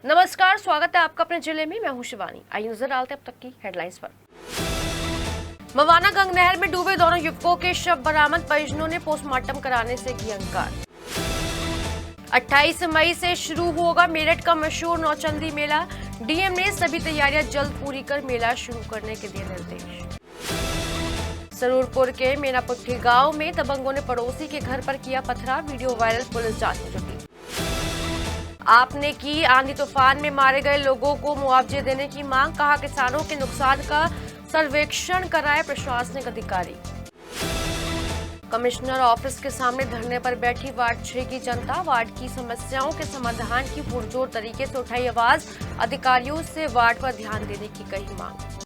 नमस्कार, स्वागत है आपका अपने जिले में। मैं हूं शिवानी। आइए नजर डालते हैं अब तक की हेडलाइंस पर। मवाना गंग नहर में डूबे दोनों युवकों के शव बरामद, परिजनों ने पोस्टमार्टम कराने से किया इंकार। 28 मई से शुरू होगा मेरठ का मशहूर नौचंदी मेला, डीएम ने सभी तैयारियां जल्द पूरी कर मेला शुरू करने के दिए निर्देश। सरूरपुर के मीनापुट्ठी गांव में दबंगों ने पड़ोसी के घर पर किया पथराव, वीडियो वायरल, पुलिस जांच में जुटी। आपने की आंधी तूफान में मारे गए लोगों को मुआवजे देने की मांग, कहा किसानों के नुकसान का सर्वेक्षण कराए प्रशासनिक अधिकारी। कमिश्नर ऑफिस के सामने धरने पर बैठी वार्ड 6 की जनता, वार्ड की समस्याओं के समाधान की पुरजोर तरीके से उठाई आवाज, अधिकारियों से वार्ड पर ध्यान देने की कही मांग।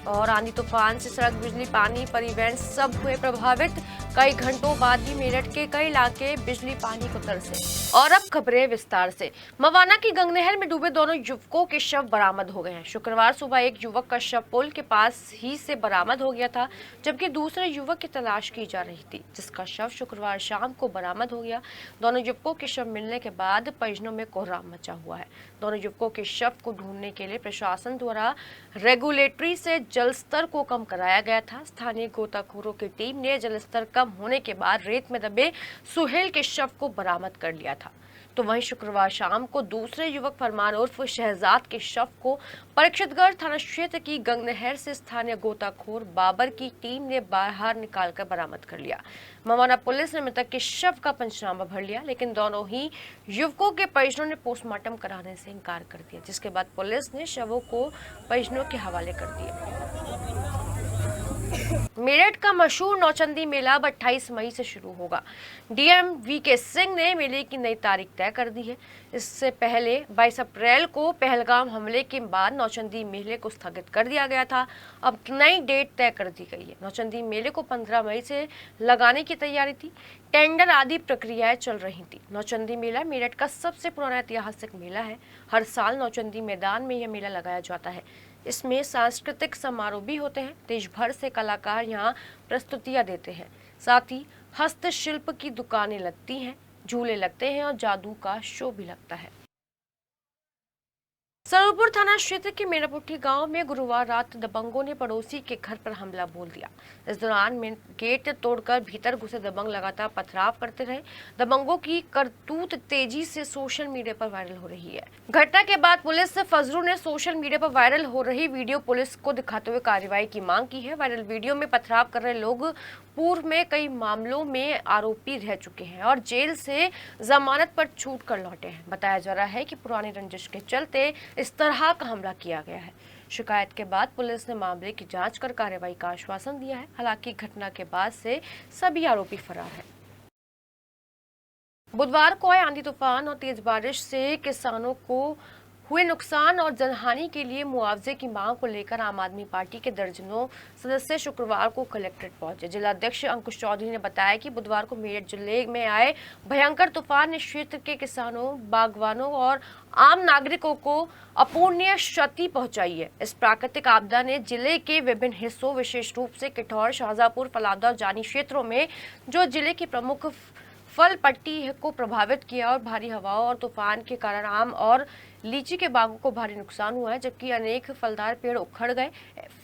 और आंधी तूफान से सड़क, बिजली, पानी, परिवहन सब हुए प्रभावित, कई घंटों बाद भी मेरठ के कई इलाके बिजली पानी को तरसे। और अब खबरें विस्तार से। मवाना की गंग नहर में डूबे दोनों युवकों के शव बरामद हो गए हैं। शुक्रवार सुबह एक युवक का शव पुल के पास ही से बरामद हो गया था, जबकि दूसरे युवक की तलाश की जा रही थी, जिसका शव शुक्रवार शाम को बरामद हो गया। दोनों युवकों के शव मिलने के बाद परिजनों में कोहराम मचा हुआ है। दोनों युवकों के शव को ढूंढने के लिए प्रशासन द्वारा रेगुलेटरी से जलस्तर को कम कराया गया था। स्थानीय गोताखोरों की टीम ने जलस्तर कम होने के बाद रेत में दबे सुहेल के शव को बरामद कर लिया था। तो वहीं शुक्रवार शाम को दूसरे युवक फरमान उर्फ शहजाद के शव को परीक्षितगढ़ थाना क्षेत्र की गंग नहर से स्थानीय गोताखोर बाबर की टीम ने बाहर निकालकर बरामद कर लिया। मवाना पुलिस ने मृतक के शव का पंचनामा भर लिया, लेकिन दोनों ही युवकों के परिजनों ने पोस्टमार्टम कराने से इनकार कर दिया, जिसके बाद पुलिस ने शवों को परिजनों के हवाले कर दिया। मेरठ का मशहूर नौचंदी मेला अब 28 मई से शुरू होगा। डीएम वीके सिंह ने मेले की नई तारीख तय कर दी है। इससे पहले 22 अप्रैल को पहलगाम हमले के बाद नौचंदी मेले को स्थगित कर दिया गया था। अब नई डेट तय कर दी गई है। नौचंदी मेले को 15 मई से लगाने की तैयारी थी। टेंडर आदि प्रक्रियाएं चल रही थी। नौचंदी मेला मेरठ का सबसे पुराना ऐतिहासिक मेला है। हर साल नौचंदी मैदान में यह मेला लगाया जाता है। इसमें सांस्कृतिक समारोह भी होते हैं। देश भर से कलाकार यहाँ प्रस्तुतियां देते हैं। साथ ही हस्तशिल्प की दुकानें लगती हैं, झूले लगते हैं और जादू का शो भी लगता है। सरूरपुर थाना क्षेत्र के मीनापुट्ठी गांव में गुरुवार रात दबंगों ने पड़ोसी के घर पर हमला बोल दिया। इस दौरान गेट तोड़कर भीतर घुसे दबंग लगातार पथराव करते रहे। दबंगों की करतूत तेजी से सोशल मीडिया पर वायरल हो रही है। घटना के बाद पुलिस से फजरू ने सोशल मीडिया पर वायरल हो रही वीडियो पुलिस को दिखाते हुए कार्रवाई की मांग की है। वायरल वीडियो में पथराव कर रहे लोग पूर्व में कई मामलों में आरोपी रह चुके हैं और जेल से जमानत पर छूट कर लौटे हैं। बताया जा रहा है कि पुरानी रंजिश के चलते इस तरह का हमला किया गया है। शिकायत के बाद पुलिस ने मामले की जांच कर कार्रवाई का आश्वासन दिया है। हालांकि घटना के बाद से सभी आरोपी फरार हैं। बुधवार को आए आंधी तूफान और तेज बारिश से किसानों को हुए नुकसान और जनहानि के लिए मुआवजे की मांग को लेकर आम आदमी पार्टी के दर्जनों सदस्य शुक्रवार को कलेक्ट्रेट पहुंचे। जिला अध्यक्ष अंकुश चौधरी ने बताया कि बुधवार को मेरठ जिले में आए भयंकर तूफान ने क्षेत्र के किसानों, बागवानों और आम नागरिकों को अपूरणीय क्षति पहुंचाई है। इस प्राकृतिक आपदा ने जिले के विभिन्न हिस्सों, विशेष रूप से किठौर, शाहजहांपुर, फलादा और जानी क्षेत्रों में जो जिले की प्रमुख फल पट्टी को प्रभावित किया और भारी हवाओं और तूफान के कारण आम और लीची के बागों को भारी नुकसान हुआ है, जबकि अनेक फलदार पेड़ उखड़ गए,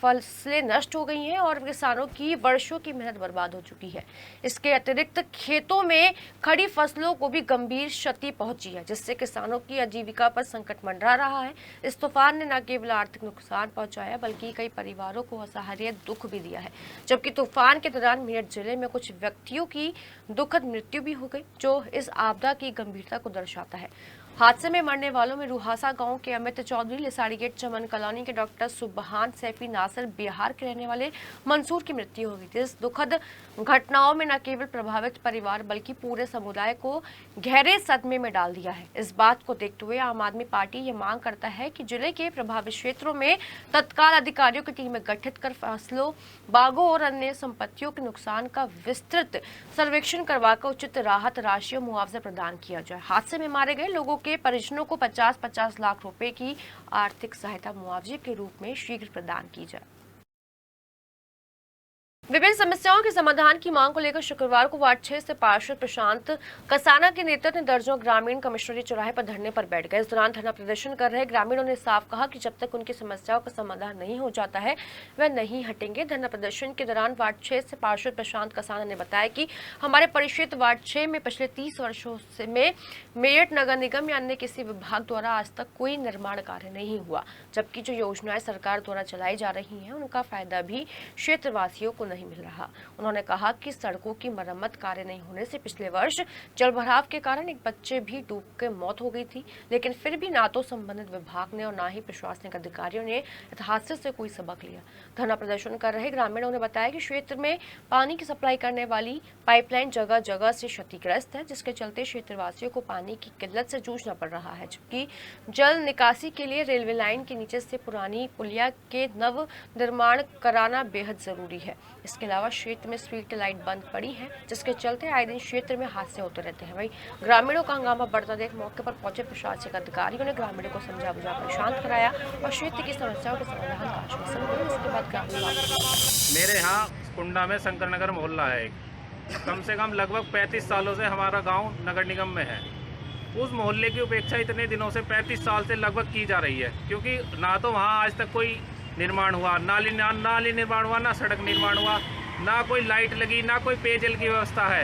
फसलें नष्ट हो गई हैं और किसानों की वर्षों की मेहनत बर्बाद हो चुकी है। इसके अतिरिक्त खेतों में खड़ी फसलों को भी गंभीर क्षति पहुंची है, जिससे किसानों की आजीविका पर संकट मंडरा रहा है। इस तूफान ने न केवल आर्थिक नुकसान पहुंचाया, बल्कि कई परिवारों को असहाय दुख भी दिया है। जबकि तूफान के दौरान मेरठ जिले में कुछ व्यक्तियों की दुखद मृत्यु भी हो गई, जो इस आपदा की गंभीरता को दर्शाता है। हादसे में मरने वालों में रुहासा गांव के अमित चौधरी, लिसाड़ी गेट चमन कॉलोनी के डॉक्टर सुबहान सैफी, नासिर बिहार के रहने वाले मंसूर की मृत्यु हो गई। इस दुखद घटनाओं में न केवल प्रभावित परिवार बल्कि पूरे समुदाय को गहरे सदमे में डाल दिया है। इस बात को देखते हुए आम आदमी पार्टी ये मांग करता है कि जिले के प्रभावित क्षेत्रों में तत्काल अधिकारियों की टीमें गठित कर फसलों, बागों और अन्य संपत्तियों के नुकसान का विस्तृत सर्वेक्षण करवाकर उचित राहत राशि और मुआवजा प्रदान किया जाए। हादसे में मारे गए लोगों के परिजनों को 50-50 लाख रुपए की आर्थिक सहायता मुआवजे के रूप में शीघ्र प्रदान की जाए। विभिन्न समस्याओं के समाधान की मांग को लेकर शुक्रवार को वार्ड 6 से पार्षद प्रशांत कसाना के नेतृत्व में दर्जनों ग्रामीण कमिश्नरी चौराहे पर धरने पर बैठ गए। इस दौरान धरना प्रदर्शन कर रहे ग्रामीणों ने साफ कहा कि जब तक उनकी समस्याओं का समाधान नहीं हो जाता है वह नहीं हटेंगे। धरना प्रदर्शन के दौरान वार्ड 6 से पार्षद प्रशांत कसाना ने बताया कि हमारे परिक्षेत्र वार्ड 6 में पिछले 30 वर्षों से में मेरठ नगर निगम या अन्य किसी विभाग द्वारा आज तक कोई निर्माण कार्य नहीं हुआ, जबकि जो योजनाएं सरकार द्वारा चलाई जा रही हैं उनका फायदा भी क्षेत्रवासियों को नहीं मिल रहा। उन्होंने कहा कि सड़कों की मरम्मत कार्य नहीं होने से पिछले वर्ष जलभराव के कारण एक बच्चे भी डूब के मौत हो गई थी, लेकिन फिर भी ना तो संबंधित विभाग ने और ना ही प्रशासनिक अधिकारियों ने इस हादसे से कोई सबक लिया। धरना प्रदर्शन कर रहे ग्रामीणों ने बताया कि क्षेत्र में पानी की सप्लाई करने वाली पाइपलाइन जगह जगह से क्षतिग्रस्त है, जिसके चलते क्षेत्रवासियों को पानी की किल्लत से जूझना पड़ रहा है, जबकि जल निकासी के लिए रेलवे लाइन के नीचे से पुरानी पुलिया के नव निर्माण कराना बेहद जरूरी है। इसके अलावा क्षेत्र में स्ट्रीट लाइट बंद पड़ी है, जिसके चलते आए दिन क्षेत्र में हादसे होते रहते हैं। वहीं ग्रामीणों का हंगामा बढ़ता देख मौके पर पहुंचे प्रशासनिक अधिकारियों ने ग्रामीणों को समझा बुझाकर शांत कराया और क्षेत्र की समस्याओं के समाधान का आश्वासन दिया। इसके बाद ग्रामीण मेरे यहाँ कुंडा में शंकर नगर मोहल्ला है, कम से कम लगभग 35 सालों से हमारा गांव नगर निगम में है। उस मोहल्ले की उपेक्षा इतने दिनों से 35 साल से लगभग की जा रही है, क्योंकि ना तो वहाँ आज तक कोई निर्माण हुआ, नाली निर्माण हुआ, ना सड़क निर्माण हुआ, ना कोई लाइट लगी, ना कोई पेयजल की व्यवस्था है।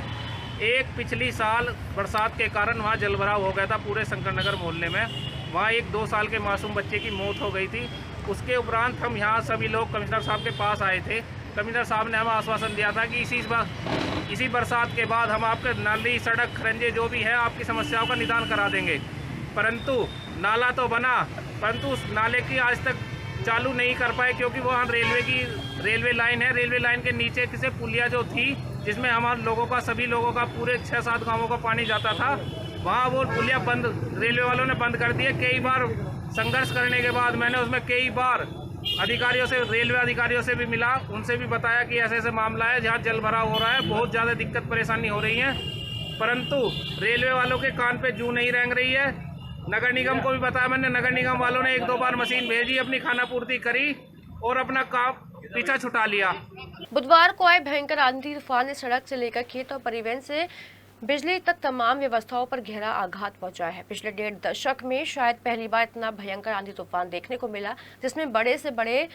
एक पिछली साल बरसात के कारण वहाँ जलभराव हो गया था पूरे शंकर नगर मोहल्ले में। वहाँ एक 2 साल के मासूम बच्चे की मौत हो गई थी। उसके उपरांत हम यहाँ सभी लोग कमिश्नर साहब के पास आए थे। कमिश्नर साहब ने हमें आश्वासन दिया था कि इसी बरसात के बाद हम आपके नाली, सड़क, खरंजे जो भी है आपकी समस्याओं का निदान करा देंगे। परंतु नाला तो बना, परंतु उस नाले की आज तक चालू नहीं कर पाए, क्योंकि वहाँ रेलवे लाइन है। रेलवे लाइन के नीचे किसी पुलिया जो थी, जिसमें हमारे लोगों का, सभी लोगों का, पूरे 6-7 गाँवों का पानी जाता था, वहाँ वो पुलिया बंद, रेलवे वालों ने बंद कर दिए। कई बार संघर्ष करने के बाद मैंने उसमें कई बार अधिकारियों से, रेलवे अधिकारियों से भी मिला, उनसे भी बताया कि ऐसे ऐसे मामला है, जहाँ जल भराव हो रहा है, बहुत ज़्यादा दिक्कत परेशानी हो रही है। परंतु रेलवे वालों के कान पे जूं नहीं रेंग रही है। नगर निगम को भी बताया मैंने, नगर निगम वालों ने 1-2 बार मशीन भेजी, अपनी खाना पूर्ति करी और अपना काम पीछा छुटा लिया। बुधवार को आए भयंकर आंधी तूफान ने सड़क से लेकर खेत और परिवहन से बिजली तक तमाम व्यवस्थाओं पर गहरा आघात पहुंचाया है। पिछले 1.5 दशक में शायद पहली बार इतना भयंकर आंधी तूफान देखने को मिला, जिसमें बड़े से बड़े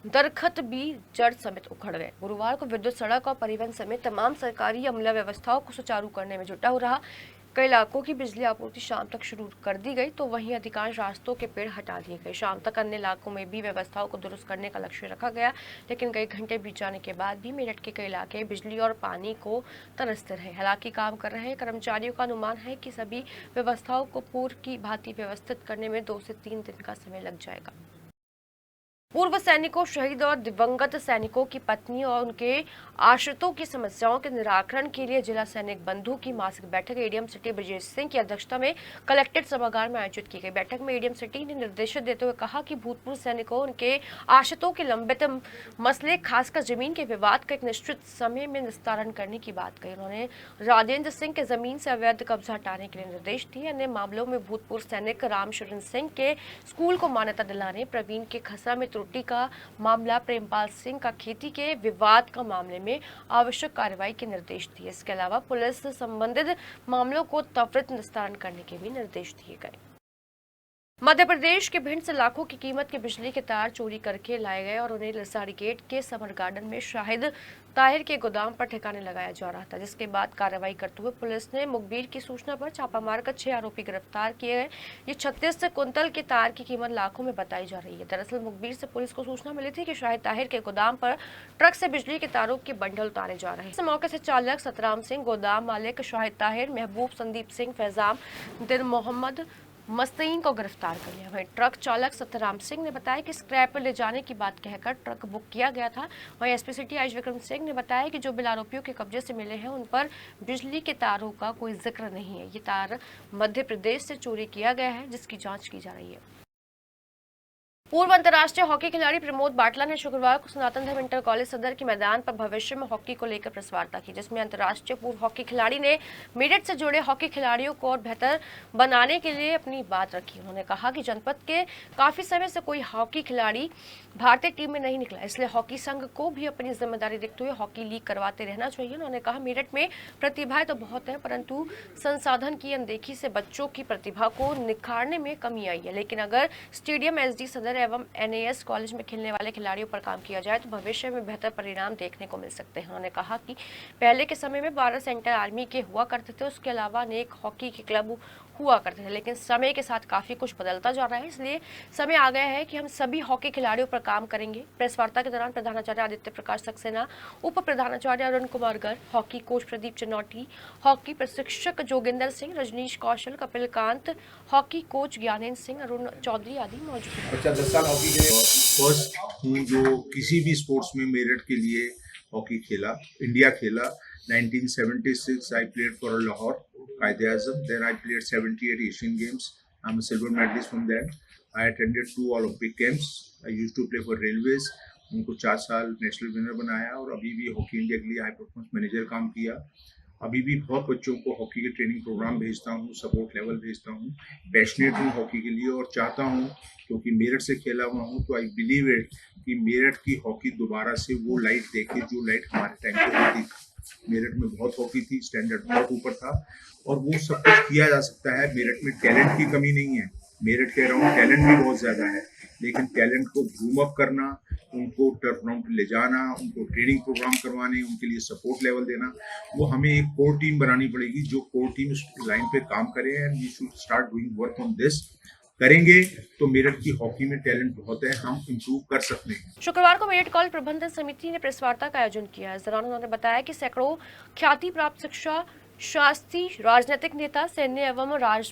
दरख्त भी जड़ समेत उखड़ गए। गुरुवार को विद्युत, सड़क और परिवहन समेत तमाम सरकारी अमला व्यवस्थाओं को सुचारू करने में जुटा हो रहा। कई इलाकों की बिजली आपूर्ति शाम तक शुरू कर दी गई, तो वहीं अधिकांश रास्तों के पेड़ हटा दिए गए। शाम तक अन्य इलाकों में भी व्यवस्थाओं को दुरुस्त करने का लक्ष्य रखा गया, लेकिन कई घंटे बीत जाने के बाद भी मेरठ के कई इलाके बिजली और पानी को तरसते रहे। हालांकि काम कर रहे कर्मचारियों का अनुमान है कि सभी व्यवस्थाओं को पूर्व की भांति व्यवस्थित करने में 2 से 3 दिन का समय लग जाएगा। पूर्व सैनिकों, शहीद और दिवंगत सैनिकों की पत्नी और उनके आश्रितों की समस्याओं के निराकरण के लिए जिला सैनिक बंधु की मासिक बैठक एडीएम सिटी ब्रजेश सिंह की अध्यक्षता में कलेक्ट्रेट सभागार में आयोजित की गई। बैठक में एडीएम सिटी ने निर्देश देते हुए कहा कि भूतपूर्व सैनिकों, उनके आश्रितों के लंबित मसले, खासकर जमीन के विवाद का एक निश्चित समय में निस्तारण करने की बात कही। उन्होंने राजेंद्र सिंह के जमीन से अवैध कब्जा हटाने के लिए निर्देश दिए। अन्य मामलों में भूतपूर्व सैनिक रामशरण सिंह के स्कूल को मान्यता दिलाने, प्रवीण के खसरा में त्रुटि का मामला, प्रेमपाल सिंह का खेती के विवाद का मामले में आवश्यक कार्रवाई के निर्देश दिए। इसके अलावा पुलिस संबंधित मामलों को त्वरित निस्तारण करने के भी निर्देश दिए गए। मध्य प्रदेश के भिंड से लाखों की कीमत के बिजली के तार चोरी करके लाए गए और उन्हें लसाड़ी गेट के समर गार्डन में शाहिद ताहिर के गोदाम पर ठिकाने लगाया जा रहा था, जिसके बाद कार्रवाई करते हुए पुलिस ने मुखबिर की सूचना पर छापा मारकर 6 आरोपी गिरफ्तार किए गए। ये 36 कुंतल के तार की कीमत लाखों में बताई जा रही है। दरअसल मुखबिर से पुलिस को सूचना मिली थी कि शाहिद ताहिर के गोदाम पर ट्रक से बिजली के तारों के बंडल उतारे जा रहे हैं। इस मौके से चालक सतराम सिंह, गोदाम मालिक शाहिद ताहिर, महबूब, संदीप सिंह, फैजाम, दिन मोहम्मद मस्तीन को गिरफ्तार कर लिया। वहीं ट्रक चालक सतराम सिंह ने बताया कि स्क्रैप ले जाने की बात कहकर ट्रक बुक किया गया था। वहीं SP city IG Vikram Singh ने बताया कि जो बिल आरोपियों के कब्जे से मिले हैं उन पर बिजली के तारों का कोई जिक्र नहीं है। ये तार मध्य प्रदेश से चोरी किया गया है, जिसकी जांच की जा रही है। पूर्व अंतर्राष्ट्रीय हॉकी खिलाड़ी प्रमोद बाटला ने शुक्रवार को सनातन धर्म इंटर कॉलेज सदर के मैदान पर भविष्य में हॉकी को लेकर प्रेस वार्ता की, जिसमें अंतर्राष्ट्रीय पूर्व हॉकी खिलाड़ी ने मेरठ से जुड़े हॉकी खिलाड़ियों को और बेहतर बनाने के लिए अपनी बात रखी। उन्होंने कहा कि जनपद के काफी समय से कोई हॉकी खिलाड़ी भारतीय टीम में नहीं निकला, इसलिए हॉकी संघ को भी अपनी जिम्मेदारी देखते हुए हॉकी लीग करवाते रहना चाहिए। उन्होंने कहा मेरठ में प्रतिभाएं तो बहुत है, परंतु संसाधन की अनदेखी से बच्चों की प्रतिभा को निखारने में कमी आई है। लेकिन अगर स्टेडियम एसडी सदर एवं एनएएस कॉलेज में खेलने वाले खिलाड़ियों पर काम किया जाए तो भविष्य में बेहतर परिणाम देखने को मिल सकते हैं। उन्होंने कहा कि पहले के समय में 12 सेंटर आर्मी के हुआ करते थे, उसके अलावा अनेक हॉकी के क्लब हुआ करते थे, लेकिन समय के साथ काफी कुछ बदलता जा रहा है, इसलिए समय आ गया है कि हम सभी हॉकी खिलाड़ियों पर काम करेंगे। प्रेस वार्ता के दौरान प्रधानाचार्य आदित्य प्रकाश सक्सेना, उप प्रधानाचार्य Arun Kumar Garg, hockey coach Pradeep Chanauti, hockey प्रशिक्षक जोगिंदर सिंह, रजनीश कौशल, कपिल कांत, हॉकी कोच ज्ञानेन्द्र सिंह, अरुण चौधरी आदि मौजूद हैं। बच्चा 10 साल हॉकी के फर्स्ट हूँ जो किसी भी स्पोर्ट्स में मेरठ के लिए हॉकी खेला, इंडिया खेला। 1976 I played for Lahore, Quaid-e-Azam. Then I played 78 Asian Games. I'm a silver medalist from there. I attended 2 Olympic camps. I used to play for Railways. उनको 4 साल नेशनल विनर बनाया और अभी भी हॉकी इंडिया के लिए high performance manager काम किया। अभी भी बहुत बच्चों को हॉकी के ट्रेनिंग प्रोग्राम भेजता हूँ, सपोर्ट लेवल भेजता हूँ। पैशनेट हूँ हॉकी के लिए और चाहता हूँ, क्योंकि मेरठ से खेला हुआ हूँ, तो आई बिलीव इट कि मेरठ की हॉकी दोबारा से वो लाइट देखे जो लाइट हमारे टाइम पे होती थी। मेरठ में बहुत हॉकी थी, स्टैंडर्ड बहुत ऊपर था और वो सब कुछ किया जा सकता है। मेरठ में टैलेंट की कमी नहीं है, मेरठ कह रहा हूँ टैलेंट भी बहुत ज़्यादा है, लेकिन टैलेंट को ग्रूम अप करना, उनको टर्फ ग्राउंड पे ले जाना, उनको ट्रेनिंग प्रोग्राम करवाने, उनके लिए सपोर्ट लेवल देना, वो हमें एक कोर टीम बनानी पड़ेगी जो कोर टीम उस लाइन पे काम करे। And we should start doing work on this. करेंगे तो मेरठ की हॉकी में टैलेंट बहुत है, हम इंप्रूव कर सकते हैं। शुक्रवार को मेरठ कॉलेज प्रबंधन समिति ने प्रेस वार्ता का आयोजन किया। इस दौरान उन्होंने बताया कि सैकड़ों ख्याति प्राप्त शिक्षा शास्त्री, राजनीतिक नेता, सैन्य एवं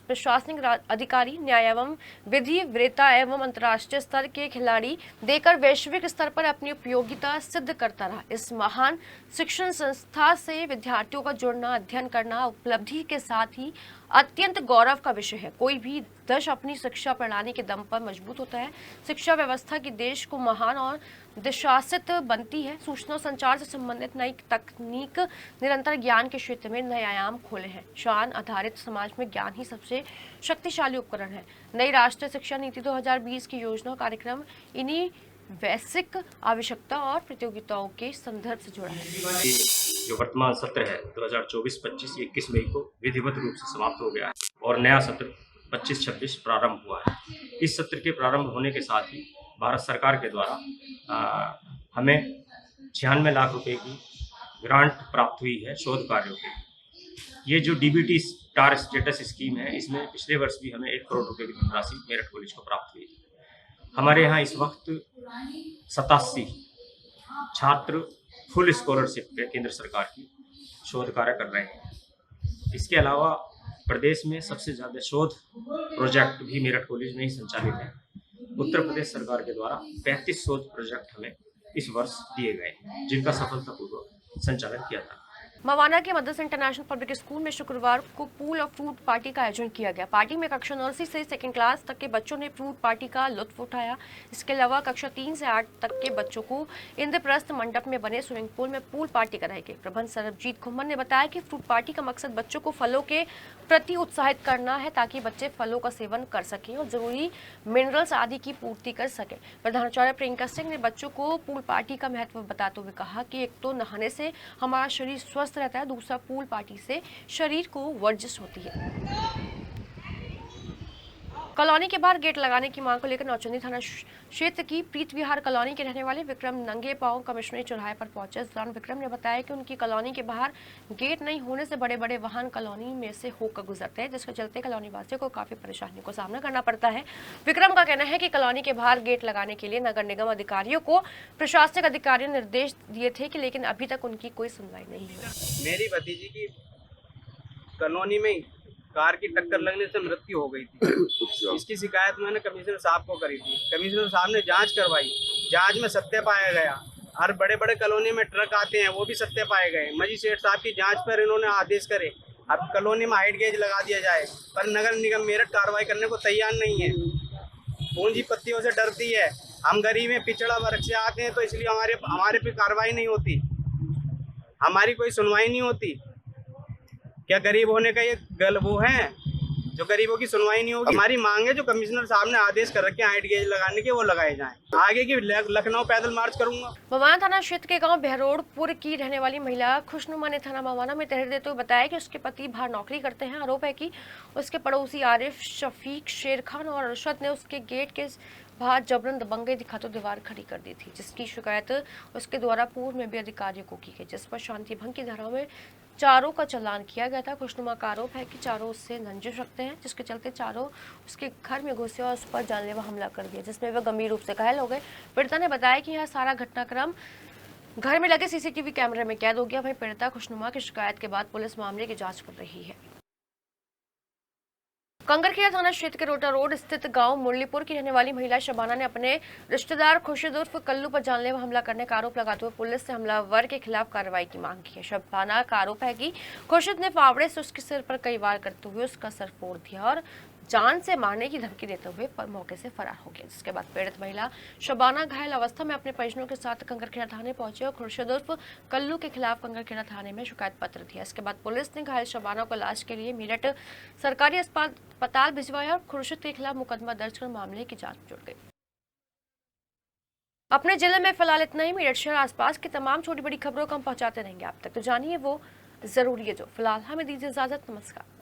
प्रशासनिक अधिकारी, न्याय एवं विधि वेत्ता एवं अंतर्राष्ट्रीय स्तर के खिलाड़ी देकर वैश्विक स्तर पर अपनी उपयोगिता सिद्ध करता रहा। इस महान शिक्षण संस्था से विद्यार्थियों का जुड़ना, अध्ययन करना उपलब्धि के साथ ही अत्यंत गौरव का विषय है। कोई भी देश अपनी शिक्षा प्रणाली के दम पर मजबूत होता है। शिक्षा व्यवस्था की देश को महान और दिशासित बनती है। सूचना और संचार से संबंधित नई तकनीक निरंतर ज्ञान के क्षेत्र में नए आयाम खोले हैं। ज्ञान आधारित समाज में ज्ञान ही सबसे शक्तिशाली उपकरण है। नई राष्ट्रीय शिक्षा नीति 2020 की योजना कार्यक्रम इन्हीं वैश्विक आवश्यकता और प्रतियोगिताओं के संदर्भ से जुड़ा है। जो वर्तमान सत्र है 2024-25 21 मई को विधिवत रूप से समाप्त हो गया है और नया सत्र 25-26 प्रारंभ हुआ है। इस सत्र के प्रारंभ होने के साथ ही भारत सरकार के द्वारा हमें 96 लाख रुपए की ग्रांट प्राप्त हुई है शोध कार्यों के लिए। ये जो डीबीटी स्टार स्टेटस स्कीम है, इसमें पिछले वर्ष भी हमें 1 करोड़ रुपए की धनराशि मेरठ कॉलेज को प्राप्त हुई। हमारे यहाँ इस वक्त 87 छात्र फुल स्कॉलरशिप पे केंद्र सरकार की शोध कार्य कर रहे हैं। इसके अलावा प्रदेश में सबसे ज़्यादा शोध प्रोजेक्ट भी मेरठ कॉलेज में ही संचालित है। उत्तर प्रदेश सरकार के द्वारा 35 शोध प्रोजेक्ट हमें इस वर्ष दिए गए, जिनका सफलतापूर्वक संचालन किया था। मवाना के मदरसा इंटरनेशनल पब्लिक स्कूल में शुक्रवार को पूल और फ्रूट पार्टी का आयोजन किया गया। पार्टी में कक्षा 9 से 2nd क्लास तक के बच्चों ने फ्रूट पार्टी का लुत्फ उठाया। इसके अलावा कक्षा 3 से 8 तक के बच्चों को इंद्रप्रस्थ मंडप में बने स्विमिंग पूल में पूल पार्टी कराई गई। प्रबंध सरबजीत खुम्मन ने बताया कि फ्रूट पार्टी का मकसद बच्चों को फलों के प्रति उत्साहित करना है, ताकि बच्चे फलों का सेवन कर सकें और जरूरी मिनरल्स आदि की पूर्ति कर सकें। प्रधानाचार्य प्रियंका सिंह ने बच्चों को पूल पार्टी का महत्व बताते हुए कहा कि एक तो नहाने से हमारा शरीर स्वस्थ रहता है, दूसरा पूल पार्टी से शरीर को वर्जिश होती है। कॉलोनी के बाहर गेट लगाने की मांग को लेकर नौचंदी थाना क्षेत्र की प्रीत विहार कॉलोनी के रहने वाले विक्रम नंगे पांव कमिश्नरी चौराहे पर पहुंचे। इस दौरान विक्रम ने बताया कि उनकी कॉलोनी के बाहर गेट नहीं होने से बड़े बड़े वाहन कॉलोनी में से होकर गुजरते हैं, जिसके चलते कॉलोनी वासियों को काफी परेशानी का सामना करना पड़ता है। विक्रम का कहना है कि कॉलोनी के बाहर गेट लगाने के लिए नगर निगम अधिकारियों को प्रशासनिक अधिकारियों ने निर्देश दिए थे कि लेकिन अभी तक उनकी कोई सुनवाई नहीं हुई। मेरी भतीजी की कॉलोनी में कार की टक्कर लगने से मृत्यु हो गई थी। इसकी शिकायत मैंने कमिश्नर साहब को करी थी। कमिश्नर साहब ने जांच करवाई, जांच में सत्य पाया गया। हर बड़े बड़े कॉलोनी में ट्रक आते हैं, वो भी सत्य पाए गए। मजिस्ट्रेट साहब की जांच पर इन्होंने आदेश करे अब कॉलोनी में हाइट गेज लगा दिया जाए, पर नगर निगम मेरठ कार्रवाई करने को तैयार नहीं है। पूंजीपतियों से डरती है। हम गरीब हैं, पिछड़ा वर्ग से आते हैं, तो इसलिए हमारे पे कार्रवाई नहीं होती, हमारी कोई सुनवाई नहीं होती। क्या गरीब होने का ये वो है जो गरीबों की सुनवाई नहीं होगी? हमारी मांग है जो कमिश्नर साहब ने आदेश कर रखे हैं हाइट गेज लगाने के, वो लगाए जाएं। आगे की लखनऊ पैदल मार्च करूंगा। मवाना थाना क्षेत्र के गांव बहरोडपुर की रहने वाली महिला खुशनुमा ने थाना मवाना में तहरीर देते हुए बताया कि उसके पति बाहर नौकरी करते हैं। आरोप है कि उसके आरिफ, शफीक, शेर खान और अरशद ने उसके गेट के बाहर जबरन दबंगई दिखाते दीवार खड़ी कर दी थी, जिसकी शिकायत उसके द्वारा पूर्व में भी अधिकारियों को की गई, जिस पर शांति भंग की धाराओं में चारों का चालान किया गया था। खुशनुमा का आरोप है कि चारों उससे रंजिश रखते हैं, जिसके चलते चारों उसके घर में घुसे और उस पर जानलेवा हमला कर दिया, जिसमें वह गंभीर रूप से घायल हो गए। पीड़िता ने बताया कि यह सारा घटनाक्रम घर में लगे सीसीटीवी कैमरे में कैद हो गया। वहीं पीड़िता खुशनुमा की शिकायत के बाद पुलिस मामले की जांच कर रही है। कंगरखेड़ा थाना क्षेत्र के रोटा रोड स्थित गांव मुरलीपुर की रहने वाली महिला शबाना ने अपने रिश्तेदार खुर्शीद उर्फ कल्लू पर जानलेवा हमला करने का आरोप लगाते हुए पुलिस से हमलावर के खिलाफ कार्रवाई की मांग की है। शबाना का आरोप है कि खुर्शीद ने फावड़े से उसके सिर पर कई वार करते हुए उसका सर फोड़ दिया और जान से मारने की धमकी देते हुए मौके से फरार हो गया, जिसके बाद पीड़ित महिला शबाना घायल अवस्था में अपने परिजनों के साथ कंगरखेड़ा थाने पहुंचे और खुर्शीद उर्फ कल्लू के खिलाफ कंगरखेड़ा थाने में शिकायत पत्र दिया। इसके बाद पुलिस ने घायल शबाना को इलाज के लिए मेरठ सरकारी अस्पताल भिजवाया और खुर्शीद के खिलाफ मुकदमा दर्ज कर मामले की जांच जुड़ गई। अपने जिले में फिलहाल इतना ही। मेरठ शहर आसपास की तमाम छोटी बड़ी खबरों को हम पहुंचाते रहेंगे आप तक, तो जानिए वो जरूरी है जो। फिलहाल हमें दीजिए इजाजत। नमस्कार।